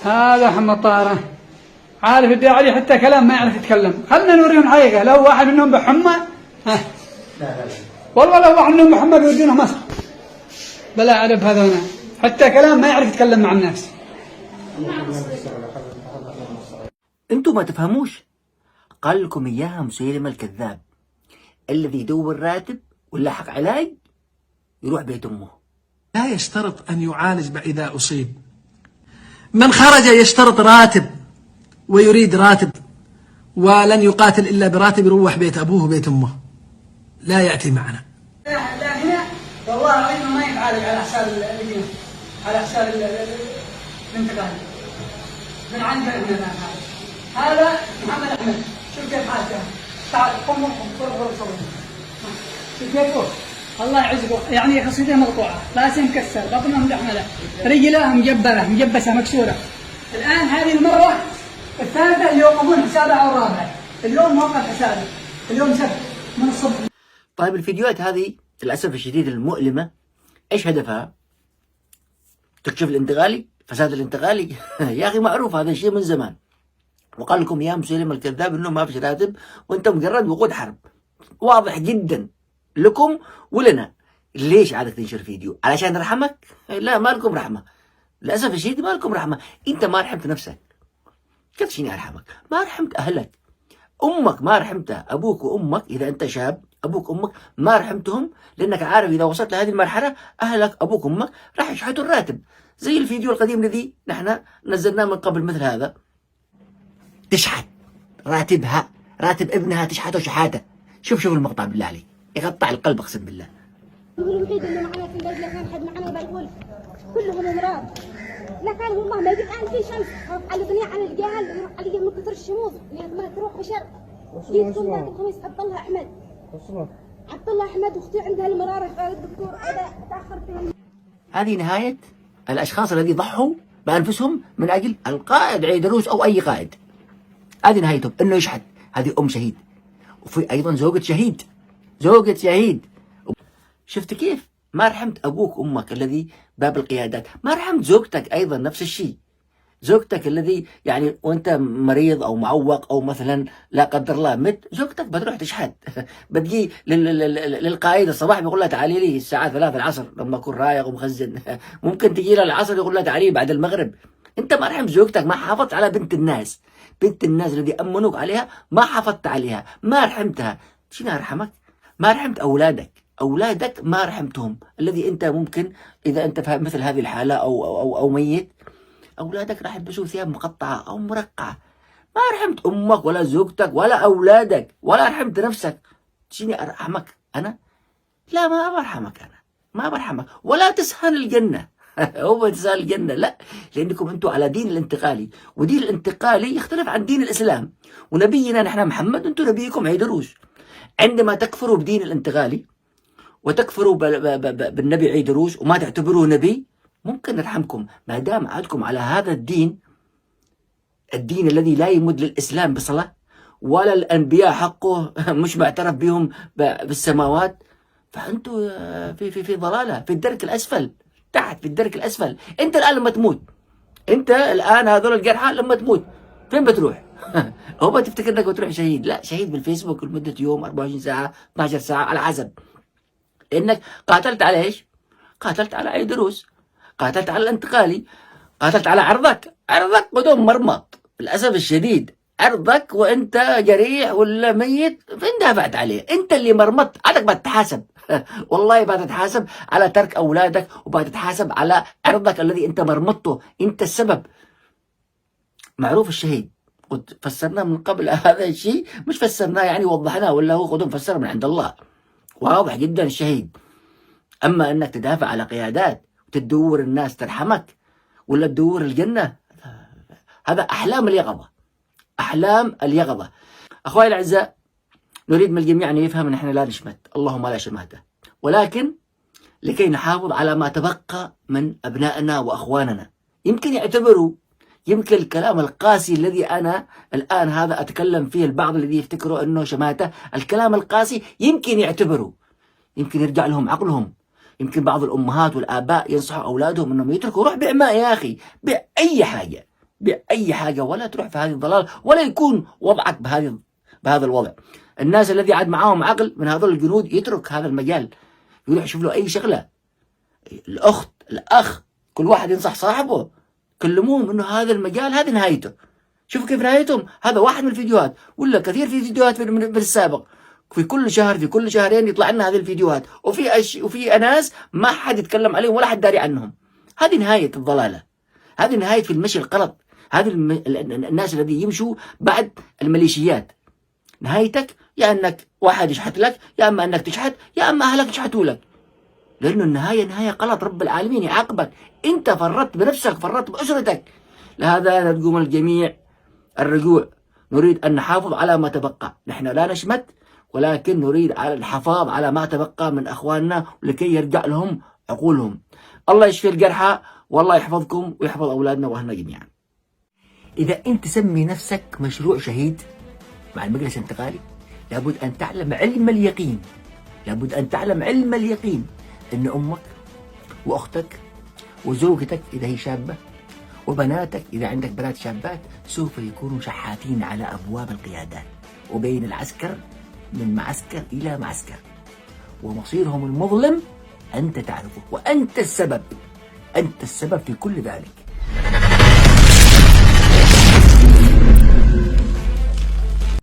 هذا محمد طارة عارف يدعي عليه حتى كلام ما يعرف يتكلم. خلنا نوريهم الحقيقة. لو واحد منهم بحمى والله لو واحد منهم بحمى بيودينه مصر. بلا عرب هذونا حتى كلام ما يعرف يتكلم مع الناس. انتوا ما تفهموش. قال لكم اياها مسيلمة الكذاب الذي يدور راتب ولاحق علاج يروح بيت امه. لا يشترط ان يعالج اذا اصيب. من خرج يشترط راتب ويريد راتب ولن يقاتل الا براتب يروح بيت ابوه وبيت امه. لا ياتي معنا. لا هنا والله العظيم ما يتعالج على حساب الدين، على حساب الانتقال من عند ابننا. هذا محمد احمد. شوف كيف حالته. تعال قم صور. شوف كيفه. الله يعزكم. يعني خصيته مقطوعه، راسه مكسر، بطنه مدحمله، رجلاه مجبسه مكسوره. الان هذه المره الثالثه اللي يوقفون حسابه او الرابعه. اليوم موقف حسابه، اليوم سبت من الصبح. طيب الفيديوهات هذه للاسف الشديد المؤلمه ايش هدفها؟ تكشف الانتقالي، فساد الانتقالي. يا اخي معروف هذا الشيء من زمان. وقال لكم يا مسيلم الكذاب انه ما فيش راتب وانت مجرد وقود حرب. واضح جدا لكم ولنا. ليش عادك تنشر فيديو؟ علشان نرحمك؟ لا ما لكم رحمه. للاسف الشديد ما لكم رحمه. انت ما رحمت نفسك. كيف شيني ارحمك؟ ما رحمت اهلك. امك ما رحمتها، ابوك وامك اذا انت شاب، ابوك وامك ما رحمتهم لانك عارف اذا وصلت لهذه المرحله اهلك ابوك وامك راح يشحتوا الراتب. زي الفيديو القديم الذي نحن نزلناه من قبل مثل هذا. تشحت راتبها، راتب ابنها تشحته شحاته. شوف المقطع بالله عليك يقطع القلب اقسم بالله. هو الوحيد اللي معنا في البلد، لا كان حد معنا بالغول كلهم امراض. لا كان والله ما يجي الان في شمس على الدنيا على الجهل على من كثر الشموس ما تروح بشر. جيت كل ذاك الخميس عبد الله احمد. عبد الله احمد واختي عندها المراره قال الدكتور انا تاخر فيها. هذه نهايه الاشخاص الذين ضحوا بانفسهم من اجل القائد عيدروس او اي قائد. هذه نهايتهم انه يشحت. هذه ام شهيد وفي ايضا زوجة شهيد. شفت كيف؟ ما رحمت ابوك وامك الذي باب القيادات، ما رحمت زوجتك ايضا نفس الشيء. زوجتك الذي يعني وانت مريض او معوق او مثلا لا قدر الله مت، زوجتك بتروح تشحت. بتجي للقائد الصباح بيقول لها تعالي لي الساعه 3 العصر لما اكون رايق ومخزن. ممكن تجي لها العصر يقول لها تعالي بعد المغرب. انت ما رحمت زوجتك، ما حافظت على بنت الناس الذي امنوك عليها، ما حافظت عليها، ما رحمتها. شنو ارحمك؟ ما رحمت اولادك ما رحمتهم. الذي انت ممكن اذا انت في مثل هذه الحاله او ميت، اولادك راح يلبسوا ثياب مقطعه او مرقعه. ما رحمت امك ولا زوجتك ولا اولادك ولا رحمت نفسك. شنو ارحمك انا؟ لا ما برحمك انا، ما برحمك. ولا تسهل الجنه. هو تسهل الجنه لا، لانكم انتم على دين الانتقالي، ودين الانتقالي يختلف عن دين الاسلام. ونبينا نحن محمد، انتم نبيكم عيدروس. عندما تكفروا بدين الانتقالي وتكفروا بالنبي عيدروس وما تعتبروه نبي، ممكن نرحمكم ما دام عادكم على هذا الدين الذي لا يمد للاسلام بصله ولا الانبياء حقه مش معترف بهم بالسماوات. فانتم في ضلاله، في الدرك الاسفل، تحت في الدرك الاسفل. انت الان لما تموت، انت الان هذول الجرحى لما تموت فين بتروح؟ هو ما تفتكر انك بتروح شهيد، لا شهيد بالفيسبوك لمده يوم 24 ساعه 12 ساعه على حسب. انك قاتلت على ايش؟ قاتلت على عيدروس، قاتلت على الانتقالي، قاتلت على عرضك بدون مرمط. للاسف الشديد عرضك وانت جريح ولا ميت فين دافعت عليه؟ انت اللي مرمطت، عادك بتتحاسب. والله بتتحاسب على ترك اولادك وبتتحاسب على عرضك الذي انت مرمطته، انت السبب. معروف الشهيد، قد فسرناه من قبل هذا الشيء، مش فسرناه يعني وضحناه، ولا هو قد فسر من عند الله. واضح جدا الشهيد. اما انك تدافع على قيادات وتدور الناس ترحمك ولا تدور الجنه، هذا احلام اليقظه. اخواني الاعزاء، نريد من الجميع ان يفهم ان احنا لا نشمت، اللهم لا شماته، ولكن لكي نحافظ على ما تبقى من ابنائنا واخواننا. يمكن الكلام القاسي الذي انا الان هذا اتكلم فيه، البعض الذي يفتكروا انه شماته، الكلام القاسي يمكن يعتبروا، يمكن يرجع لهم عقلهم. يمكن بعض الامهات والاباء ينصحوا اولادهم انهم يتركوا، روح بيع ماء يا اخي، بيع اي حاجه، بأي حاجة ولا تروح في هذه الضلال ولا يكون وضعك بهذا الوضع. الناس الذي عاد معاهم عقل من هذول الجنود يترك هذا المجال، يروح يشوف له أي شغلة. الأخت، الأخ، كل واحد ينصح صاحبه، كلموهم إنه هذا المجال هذه نهايته. شوفوا كيف نهايتهم. هذا واحد من الفيديوهات، ولا كثير في فيديوهات من السابق، في كل شهر في كل شهرين يطلع لنا هذه الفيديوهات، وفي ناس ما حد يتكلم عليهم ولا حد داري عنهم. هذه نهاية الضلالة، هذه نهاية في المشي الغلط، هذه الناس الذي يمشوا بعد الميليشيات. نهايتك يا انك واحد يشحت لك، يا اما انك تشحت، يا اما اهلك يشحتوا لك، لانه النهاية نهاية غلط. رب العالمين يعاقبك، انت فرطت بنفسك، فرطت باسرتك. لهذا ندعو الجميع الرجوع، نريد ان نحافظ على ما تبقى. نحن لا نشمت، ولكن نريد على الحفاظ على ما تبقى من اخواننا لكي يرجع لهم عقولهم. الله يشفي الجرحى، والله يحفظكم ويحفظ اولادنا واهلنا جميعا. اذا انت تسمي نفسك مشروع شهيد مع المجلس الانتقالي، لابد ان تعلم علم اليقين، لابد ان تعلم علم اليقين ان امك واختك وزوجتك اذا هي شابه وبناتك اذا عندك بنات شابات سوف يكونوا شحاتين على ابواب القيادات، وبين العسكر من معسكر الى معسكر، ومصيرهم المظلم انت تعرفه، وانت السبب، انت السبب في كل ذلك.